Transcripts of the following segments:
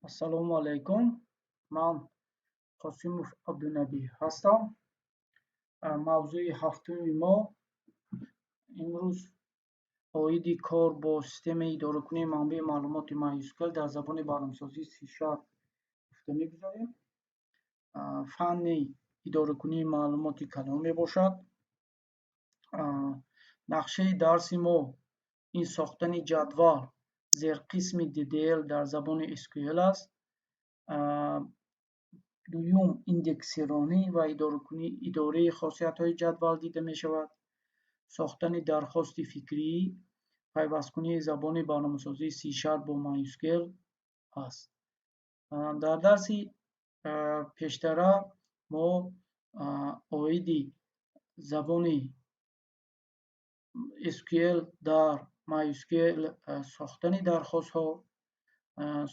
Ассалому алайкум. Ман Қосимов Абдунаби ҳастам. Мавзӯи ҳафтуми мо имрӯз оиди кор бо системаи идоракунии манбаъи маълумоти MySQL дар забони барномасозии C# гуфта мегузорем. Фанни идоракунии маълумоти калон мебошад. нақшаи дарси мо ин сохтани ҷадвал зерқисми DDL дар забони SQL аст. дуюм индексиронӣ ва идораи хосиятҳои ҷадвал дида мешавад. сохтани дархости фикрӣ, пайвасткунии забони барномасозии C# бо MySQL аст. дар дарси пештара мо оиди забони SQL дар MySQL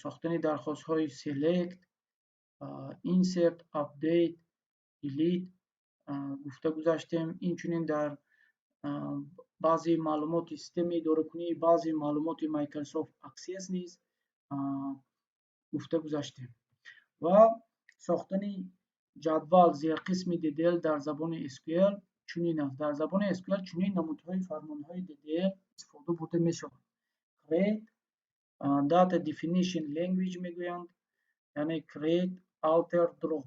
сохтани дархостҳои select, insert, update, delete гуфта гузаштем. Инчунин дар баъзи маълумоти системаи идоракунии баъзи маълумоти Microsoft Access низ гуфта гузаштем. ва сохтани ҷадвал зерқисми DDL дар забони SQL чунин аст. дар забони SQL чунин намудҳои фармонҳои DDL истифода бурда мешавад. Create, data definition language мегӯянд, яъне create, alter, drop.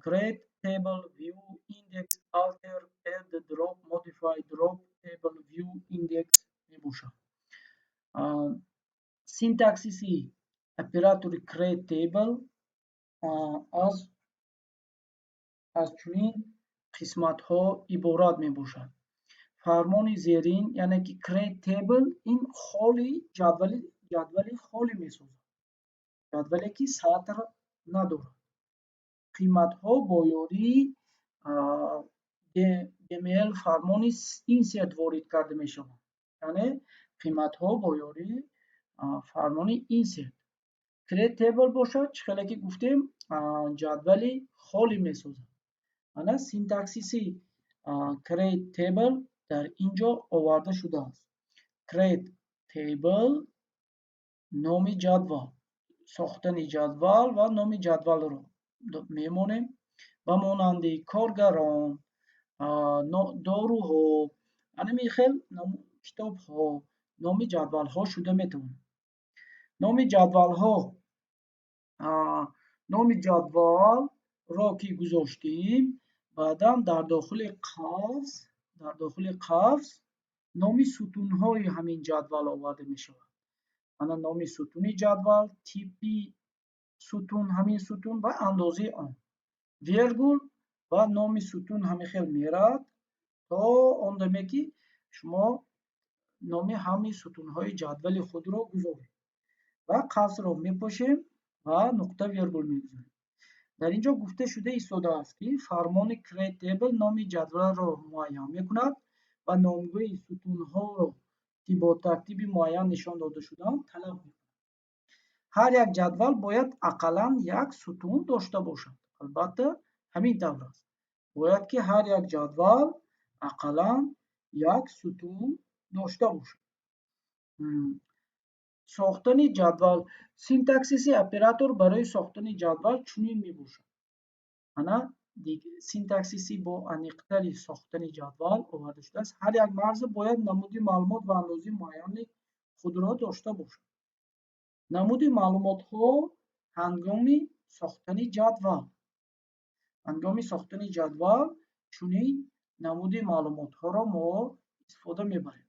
Create table, view, index, alter, add, drop, modify, drop, table, view, index мебошад. синтаксиси оператори create table аз чунин қисматҳо иборат мебошад. фармони зерин яъне ки create table ин холи ҷадвали холӣ месозад, ҷадвале ки сатр надорад. қиматҳо бо ёрии dml фармони insert ворид карда мешаванд, яъне қиматҳо бо ёрии фармони insert. create table бошад, чӣ хеле ки гуфтем, ҷадвали холӣ месозад. ана синтаксиси create table дар инҷо оварда шудааст. create table, номи ҷадвал, сохтани ҷадвал ва номи ҷадвалро мемонем. ба монанди коргарон, доруҳо, ҳамин хел китобҳо номи ҷадвалҳо шуда метавонад. номи ҷадвалро ки гузоштем, баъдан дар дохили қавс номи сутунҳои ҳамин ҷадвал оварда мешавад. ана номи сутуни ҷадвал, типи сутун, ҳамин сутун ва андозаи он. вергул ва номи сутун ҳамин хел меравад то он даме ки шумо номи ҳамин сутунҳои ҷадвали худро гузоред. ва қавсро мепошем ва нуқта вергул мегузорем. дар инҷо гуфта шуда истодааст ки фармони create table номи ҷадвалро муайян мекунад ва номгӯи сутунҳоро ки бо тартиби муайян нишон дода шудаанд талаб мекунад. ҳар як ҷадвал бояд ақаллан як сутун дошта бошад. албатта ҳамин тавр аст. бояд ки ҳар як ҷадвал ақаллан як сутун дошта бошад. сохтани ҷадвал, синтаксиси оператор барои сохтани ҷадвал чунин мебошад. ана синтаксиси бо аниқтари сохтани ҷадвал оварда шудааст. ҳар як марза бояд намуди маълумот ва андозаи муайяни худро дошта бошад. намуди маълумотҳо ҳангоми сохтани ҷадвал чунин намуди маълумотҳоро мо истифода мебарем.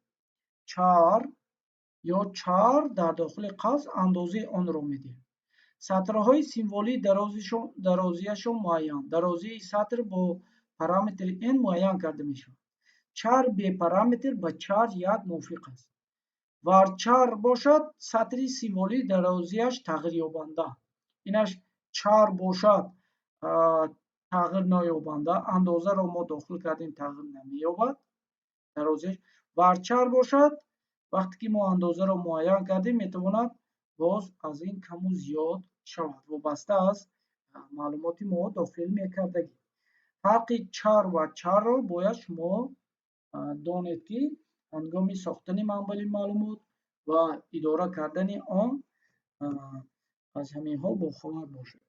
чар дар дохили қавс андозаи онро медиҳем. сатрҳои символӣ дарозияшон муайян. дарозии сатр бо параметри n муайян карда мешавад. чар бе параметр ба чар як мувофиқ аст. варчар бошад, сатри символӣ дарозияш тағйирёбанда. инаш чар бошад, тағйир наёбанда, андозаро мо дохил кардем, тағйир намеёбад. дарозияш варчар бошад, вақте ки мо андозаро муайян кардем, метавонад боз аз ин каму зиёд шавад, вобаста аст маълумоти мо дохил мекардагӣ. фарқи чар ва чарро бояд шумо донед ки ҳангоми сохтани манбаъи маълумот ва идора кардани он از ҳаминҳо бохабар бошед.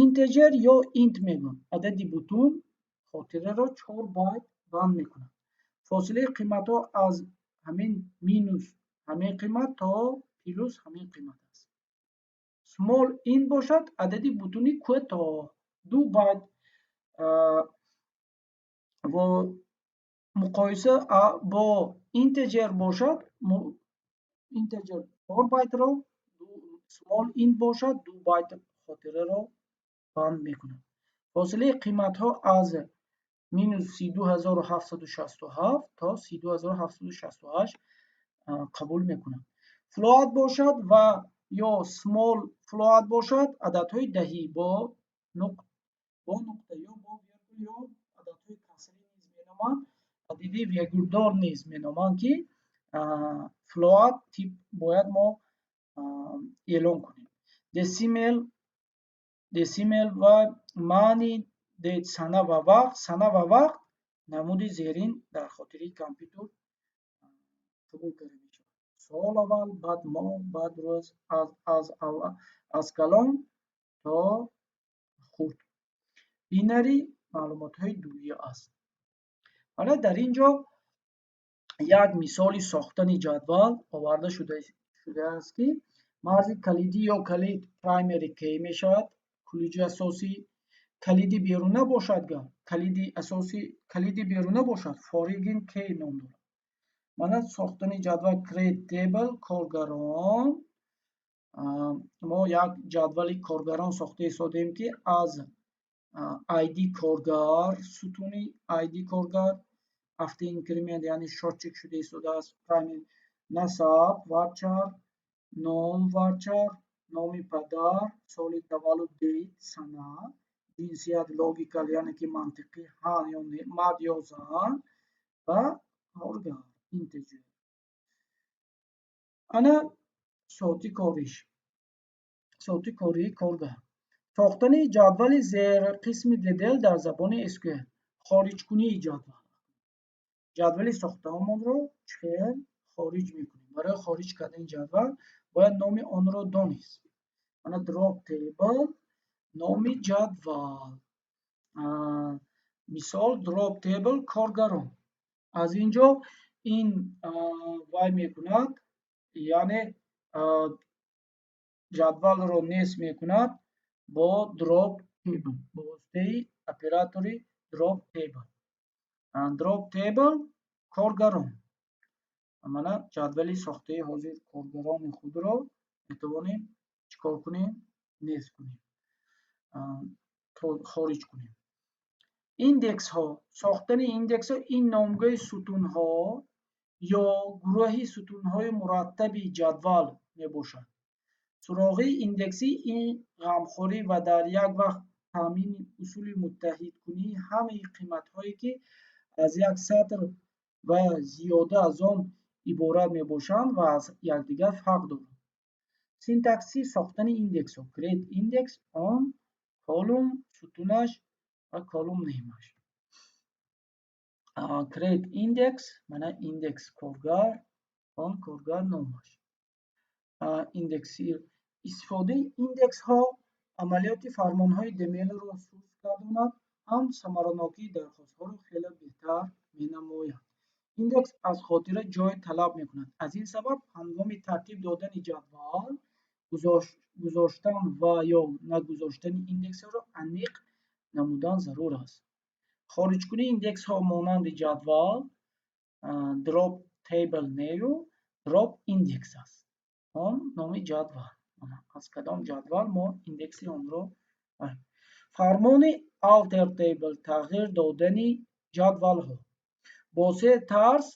Интеҷер ё инт мегӯянд. Адади бутун хотираро 4 байт банд мекунад. Фосилаи қиматҳо аз ҳамин минус ҳамин қимат то плюс ҳамин қимат аст. Small int бошад, адади бутуни кӯтоҳ 2 байт ва муқоиса бо интеҷер бошад, интеҷер 4 байтро, small int бошад 2 байт хотираро банд мекунад. Фосилаи қиматҳо аз минус 32767 то 32768 қабул мекунад. Float бошад ва ё small float бошад, ададҳои даҳӣ бо нуқта ё бо виргул ё ададҳои касрӣ низ меноманд, адади виргулдор низ меноманд ки float тип бояд мо эълон кунем. Decimal ва маъни дед сана ва вақт намуди зерин дар хотири компютер қабул карда мешавад. Сол аввал, баъд моҳ, баъд рӯз, аз калон то хурд. Бинарӣ маълумотҳои дуюя аст. ҳоло дар ин ҷо як мисоли сохтани ҷадвал оварда шудааст ки марзи калидӣ ё калид primary кӣ мешавад, кулиҷи асосӣ, калиди беруна бошад, калиди асосӣ, калиди беруна бошад, форигин кӣ ном дорад. Мана сохтани ҷадвал create table коргарон. мо як ҷадвали коргарон сохта истодем ки аз id коргар, сутуни id коргар авто инкремент яъне шотчек шуда истодааст. Primary насаб, варчар, ном варчар, номи падар, соли таваллуд date, сана, ҷинсият logikal яъне ки мантиқӣ ҳан ё не, мард ё зан ва коргар integer. Ана соати кориш, соати кории коргар. Сохтани ҷадвали зерқисми Gradle дар забони SQL. хориҷкунии ҷадвал. ҷадвали сохтаамонро чихел хориҷ мекунем. Барои хориҷ кардани ҷадвал бояд номи онро донист. Мана drop table, номи ҷадвал. Мисол drop table коргарон. Аз ин ҷо ин вай мекунад, яъне ҷадвалро нест мекунад бо drop table, бо воситаи оператори drop table. Drop table коргарон. Мана ҷадвали сохтаи ҳозир коргарони худро метавонем чикор кунем? Нест кунем, хориҷ кунем. Индексҳо. Сохтани индексҳо ин номгӯи сутунҳо ё гурӯҳи сутунҳои мураттаби ҷадвал мебошад. Суроғи индексӣ ин ғамхорӣ ва дар як вақт таъмини усули муттаҳидкунии ҳамаи қиматҳое ки аз як сатр ва зиёда аз он иборат мебошанд ва аз якдигар фарқ доранд. Синтакси сохтани индексҳо. Create index on column сутунаш ва column nameаш. Create index мана индекс коргар on коргар номаш. Индексир. Истифодаи индексҳо амалиёти фармонҳои DML-ро суст гардонад, ҳам самаранокии дархостҳоро хеле беҳтар менамояд. Индекс аз хотира ҷой талаб мекунад. Аз ин сабаб ҳангоми тартиб додани ҷадвал гузоштан ва ё нагузоштани индексҳоро аниқ намудан зарур аст. Хориҷкунии индексҳо монанди ҷадвал drop table name drop index аст. Он номи ҷадвал. аз кадом ҷадвал мо индекси онро. Фармони alter table тағйир додани ҷадвалҳо. Бо се тарз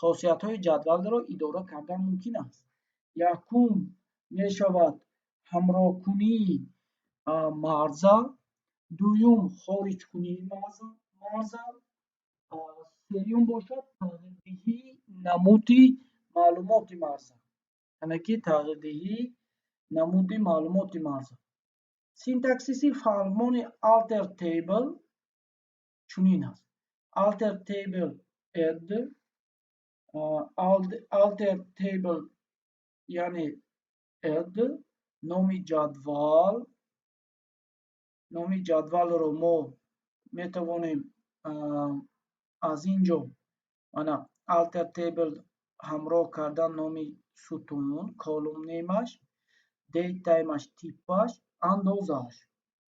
хосиятҳои ҷадвалро идора кардан мумкин аст. Якум мешавад ҳамроҳкунии марза, дуюм хориҷкунии марза, сеюм бошад тағйирдиҳии намуди маълумоти марза. яъне ки тағйирдиҳии намуди маълумоти марза. Синтаксиси фармони alter table чунин аст. Alter table add, alter table яъне add, номи ҷадвалро мо метавонем аз ин ҷо ана alter table ҳамроҳ кардан номи сутун, колум немаш, date таймаш, типаш, андозааш.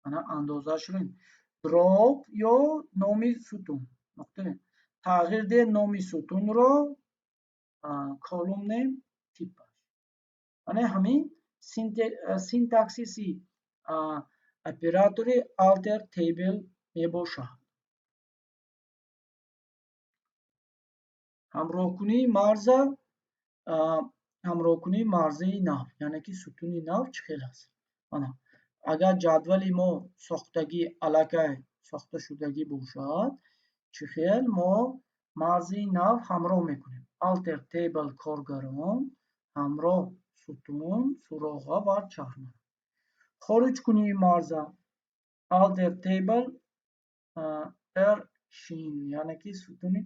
Ана андозаашро drop ё номи сутун. Тағйир деҳ номи сутунро, колум нем, типаш. Ана ҳамин синтаксиси оператори alter table мебошад. ҳамроҳкунии марзаи нав, яъне ки сутуни нав чӣ хел аст? Агар ҷадвали мо сохтагӣ аллакай сохта шудагӣ бошад, чӣ хел мо марзаи нав ҳамроҳ мекунем. Alter table коргарон ҳамроҳ сутун, суроға ва чархна. Хориҷкунии марза alter table шин, яъне ки сутуни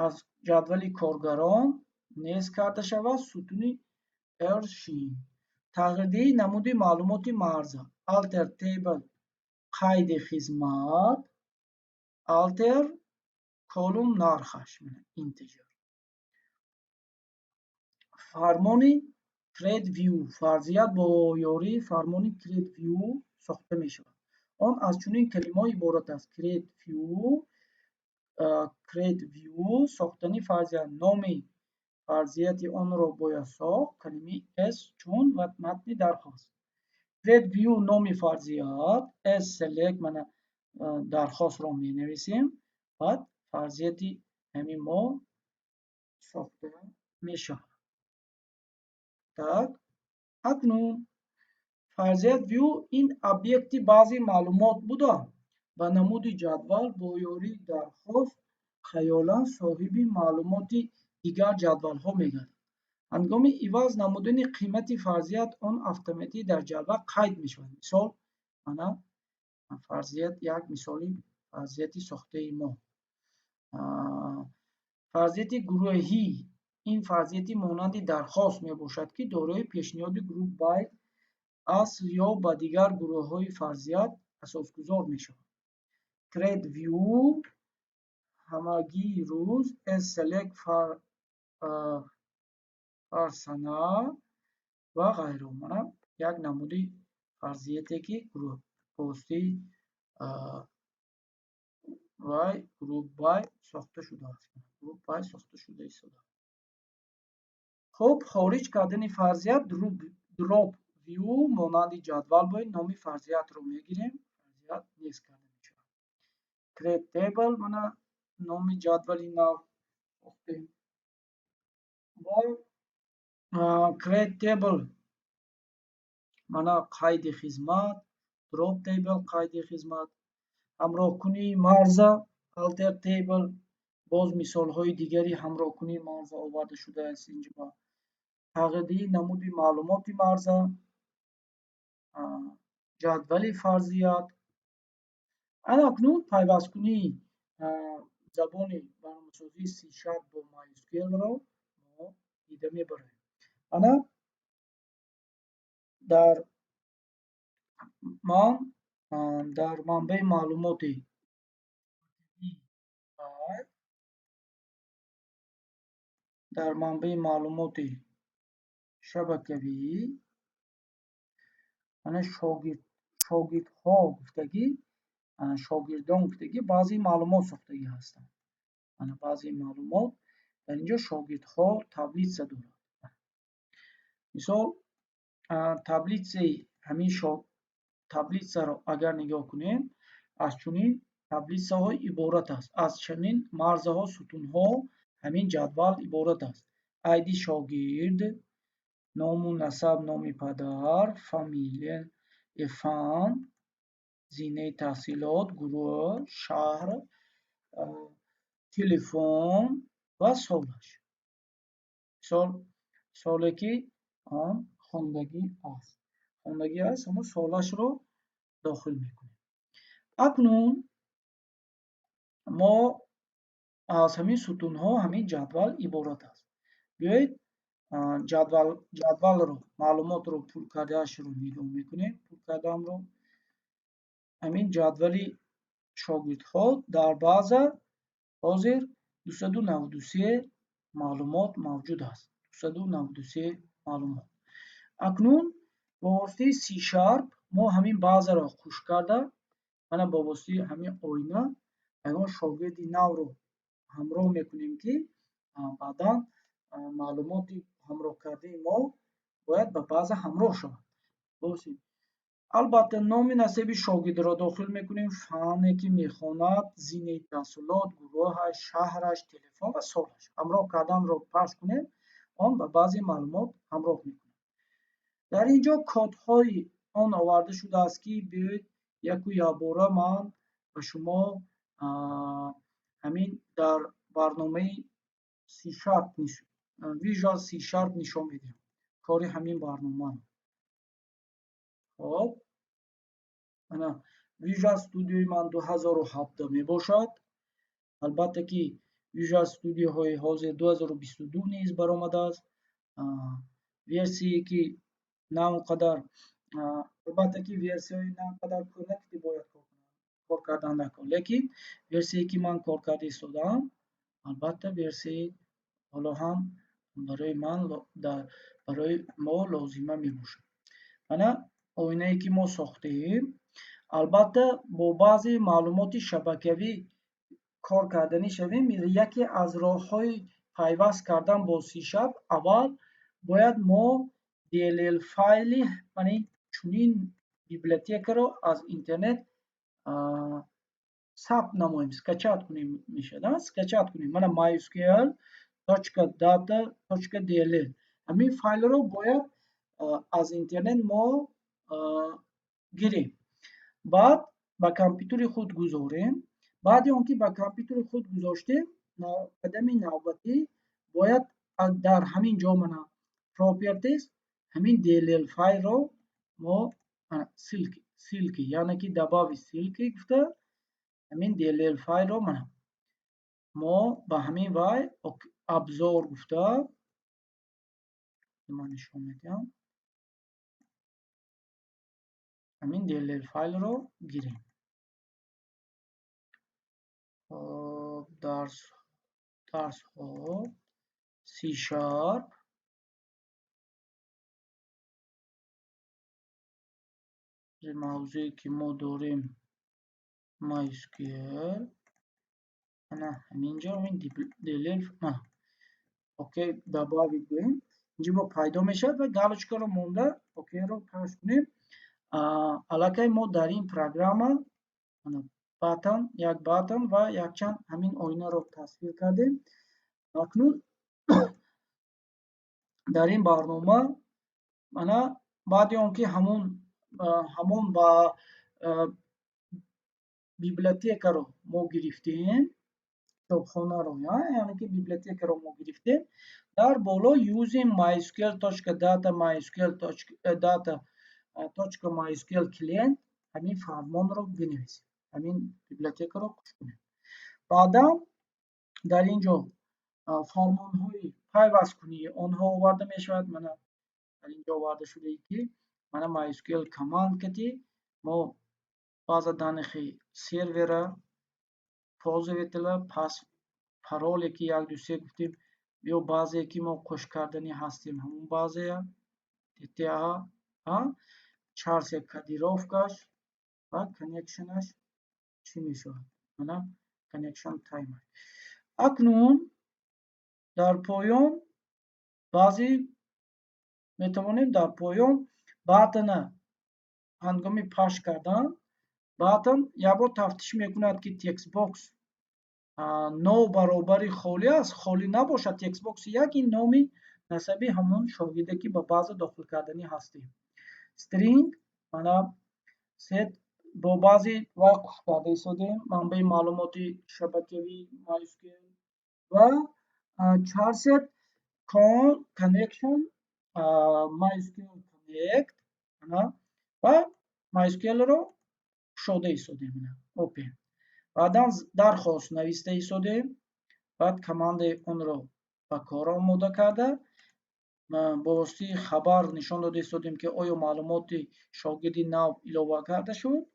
аз ҷадвали коргарон нест карда шавад сутуни шин. Тағйирдеҳии намуди маълумоти марза alter table қайди хизмат, alter колум нархаш integer. Фармони create view, фарзият бо ёрии фармони create view сохта мешавад. Он аз чунин калимаҳо иборат аст: create view сохтани фарзият. номи фарзияти онро бояд сохт, калимаи s чун ва матни дархост. Create view номи фарзият, s select мана дархостро менависем, баъд фарзияти ҳамин мо сохта мешавад. Так, акнун фарзият view ин объекти баъзи маълумот буда ба намуди ҷадвал бо ёрии дархост хаёлан соҳиби маълумоти дигар ҷадвалҳо мегардад. ҳангоми иваз намудани қимати фарзият он автоматӣ дар ҷадвал қайд мешавад. Мисол, мана фарзият як мисоли фарзияти сохтаи мо. фарзияти гурӯҳӣ ин фарзияти монанди дархост мебошад ки дорои пешниҳоди групп by асл ё ба дигар гурӯҳҳои фарзият асосгузор мешавад. Create view ҳамагии рӯз, s select фарсана ва ғайро. Мана як намуди фарзияте ки групппости вай групп by сохта шудааст. Групп by сохта шуда истодааст. хуб, хориҷ кардани фарзият drop view монанди ҷадвал боед номи фарзиятро мегирем. Фарзият нест карда мешавад. Create table мана номи ҷадвали нав сохтем. Create table мана қайди хизмат, drop table қайди хизмат, ҳамроҳкунии марза alter table, боз мисолҳои дигари ҳамроҳкунии марза оварда шудааст инҷо. тағйирдеҳии намуди маълумоти марза, ҷадвали фарзият. Акнун пайвасткунии забони барномасозии C# бо MySQL-ро мо дида мебароем. дар манбаи маълумоти дар манбаи маълумоти шабакавӣ ана шогирдҳо гуфтагӣ, шогирдон гуфтагӣ баъзе маълумот сохтагӣ ҳастанд. ана баъзе маълумот дар инҷо шогирдҳо таблица доранд. мисол, таблицаи ҳамин таблицаро агар нигоҳ кунем, аз чунин таблицаҳо иборат аст. Аз чунин марзаҳо, сутунҳо ҳамин ҷадвал иборат аст. ID шогирд, ному насаб, номи падар, фамилия, фан, зинаи таҳсилот, гурӯҳ, шаҳр, телефон ва солаш. мисол, соле ки он хондагӣ аст. Хондагӣ аст, ҳамон солашро дохил мекунем. Акнун мо аз ҳамин сутунҳо ҳамин ҷадвал иборат аст. Биёед جدولро маълумотро пур кардаашро нигоҳ мекунем. Пур кардаамро ҳамин ҷадвали шогирдҳо дар база ҳозир 293 маълумот мавҷуд аст. 293 маълумот. акнун бо воситаи C# мо ҳамин базаро хушк карда, мана бо воситаи ҳамин оина ягон шогирди навро ҳамроҳ мекунем, ки баъдан маълумоти ҳамроҳкардаи мо бояд ба база ҳамроҳ шавад. албатта номи насаби шогирдро дохил мекунем, фанне ки мехонад, зинни таҳсилот, гурӯҳаш, шаҳраш, телефон ва солаш. ҳамроҳ карданро пахш кунем, он ба баъзи маълумот ҳамроҳ мекунад. дар инҷо кодҳои он оварда шудааст, ки биёед яку якбора ман ба шумо ҳамин дар барномаи C# Visual C# нишон медиҳам кори ҳамин барномаро. хоб ана Visual Studio ман 2017 мебошад. албатта ки Visual Studioҳои ҳозир 2022 низ баромадааст. версие ки на он қадар албатта ки версияҳои на он қадар кӯнакти бояд кор кардан накун, лекин версие ки ман кор карда истодаам албатта версияи ҳоло ҳам барои ман барои мо лозима мебошад. ана оинае ки мо сохтаем, албатта бо баъзе маълумоти шабакавӣ кор карданӣ шавем. яке аз роҳҳои пайваст кардан бо C# аввал бояд мо DLL файли яъне чунин библиотекаро аз интернет сабт намоем, скачат кунем мешавад. скачат кунем. мана mysql.data.dll ҳамин файлро бояд аз интернет мо гирем. баъд ба компютери худ гузорем. баъди он ки ба компютери худ гузоштем, қадами навбатӣ бояд дар ҳамин ҷо мана properties ҳамин DLL файлро мо силки яъне ки добавить силки гуфта ҳамин DLL файлро мана мо ба ҳамин вай абзор гуфта ман нишон медиҳам, ҳамин DLL файлро гирем. дарсҳо C# мавзӯе ки мо дорем MySQL ана ҳаминҷо ҳамин DLL окей добавить гӯем. инҷо бо пайдо мешавад ва галочкаро монда окейро пахш кунем. аллакай мо дар ин программа батон як батон ва якчанд ҳамин оинаро тасвир кардем. акнун дар ин барнома мана баъди он ки ҳамон ба библиотекаро мо гирифтем, китобхонаро яъне ки библиотекаро мо гирифтем, дар боло using mysql.data.mysql client ҳамин фармонро бинависем, ҳамин библиотекаро куш кунем. баъдан дар ин ҷо фармонҳои пайвасткунии онҳо оварда мешавад. мана дар ин ҷо оварда шудае ки мана MySQL command кати мо баъза данихи сервера позоветила пас пароле ки 1 2 3 гуфтем ё баъзее ки мо қуш карданӣ ҳастем ҳамон баъзея ттъ чарсе кодировкаш ва коннекшнаш чӣ мешавад. мана connection timer. акнун дар поён баъзе метавонем дар поён батона ҳангоми пахш кардан батон якбор тафтиш мекунад ки текстбокс но баробари холӣ аст, холӣ набошад текстбокси як, ин номи насаби ҳамон шогирде ки ба база дохил карданӣ ҳастем. string мана set бо баъзе вай қуш карда истодем манбаи маълумоти шабакавӣ MySQL ва charset connection MySQL connect ва MySQL-ро кушода истодем open. баъдан дархост нависта истодем, баъд командаи онро ба кор омода карда با واسطه خبر نشان داده ایستادیم که آیا معلومات شاگردی نو ilova کرده شد.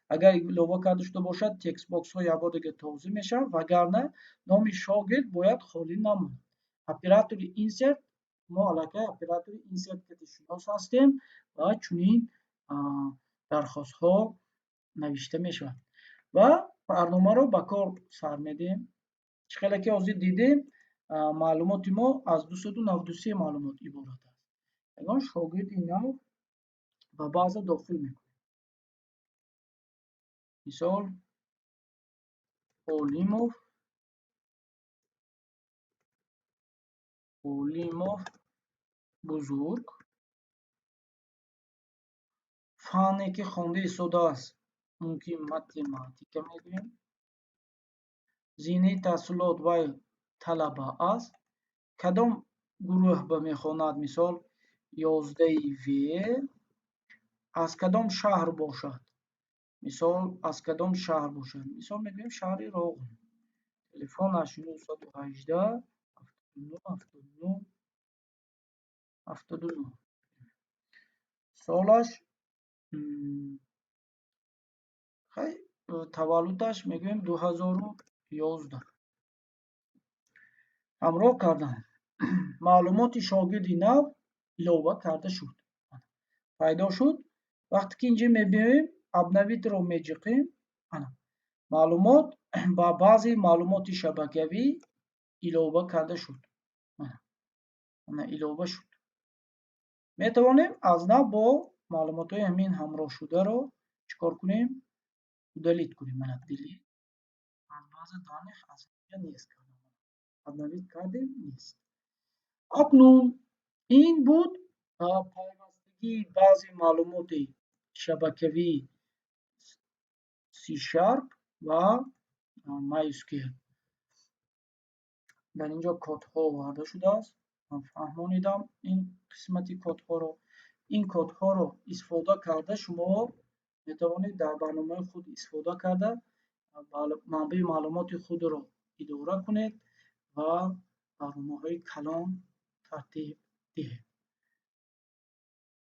اگر ilova کرده شده باشد تکست باکس ها یک بار دیگه توضیح میشه، وگرنه نام شاگرد باید خالی نماند. اپراتور insert، ما علاقه اپراتور insert که شناس هستیم و چنین درخواست ها نوشته میشود و برنامه رو به کار سر میدیم. چقدر که حاضر دیدیم معلومات ما از 293 معلومات عبارت است. الان شاگرد نو به بازه داخل میکنیم. مثال اولیموف بزرگ، فنی که خونده ایستاده است ممکن ماتماتیکا میگوییم. زینه تحصیلات وی طلبه است. کدام گروه به میخواند؟ مثال 11 و از کدام شهر باشد؟ مثال از کدام شهر باشد؟ مثال میگوییم شهر روغن. تلفنش 918 79 79. سالش تولدش میگوییم 2011. همراه کردن معلومات شاگردی نو ilova کرده شد، پیدا شد. وقتی که اینجا میبینیم обновить رو میجقیم، معلومات با بعضی معلومات شبکه‌ای ilova کرده شد، ilova شد. میتوانیم از نو با معلومات های همین همراه شده رو چیکار کنیم؟ دلیت کنیم. دلیت از بعض دانش از اینجا نیست کردیم، обновить کردیم نیست. اکنون این بود پیوستگی بعضی معلومات شبکه‌ای سی شارپ و MySQL. در اینجا کدها آورده شده است. من فهمانیدم این قسمتی کدها رو. این کدها رو استفاده کرده شما میتوانید در برنامه خود استفاده کرده منبع معلومات خود رو اداره کنید و برنامه‌های کلان ترتیب دهید.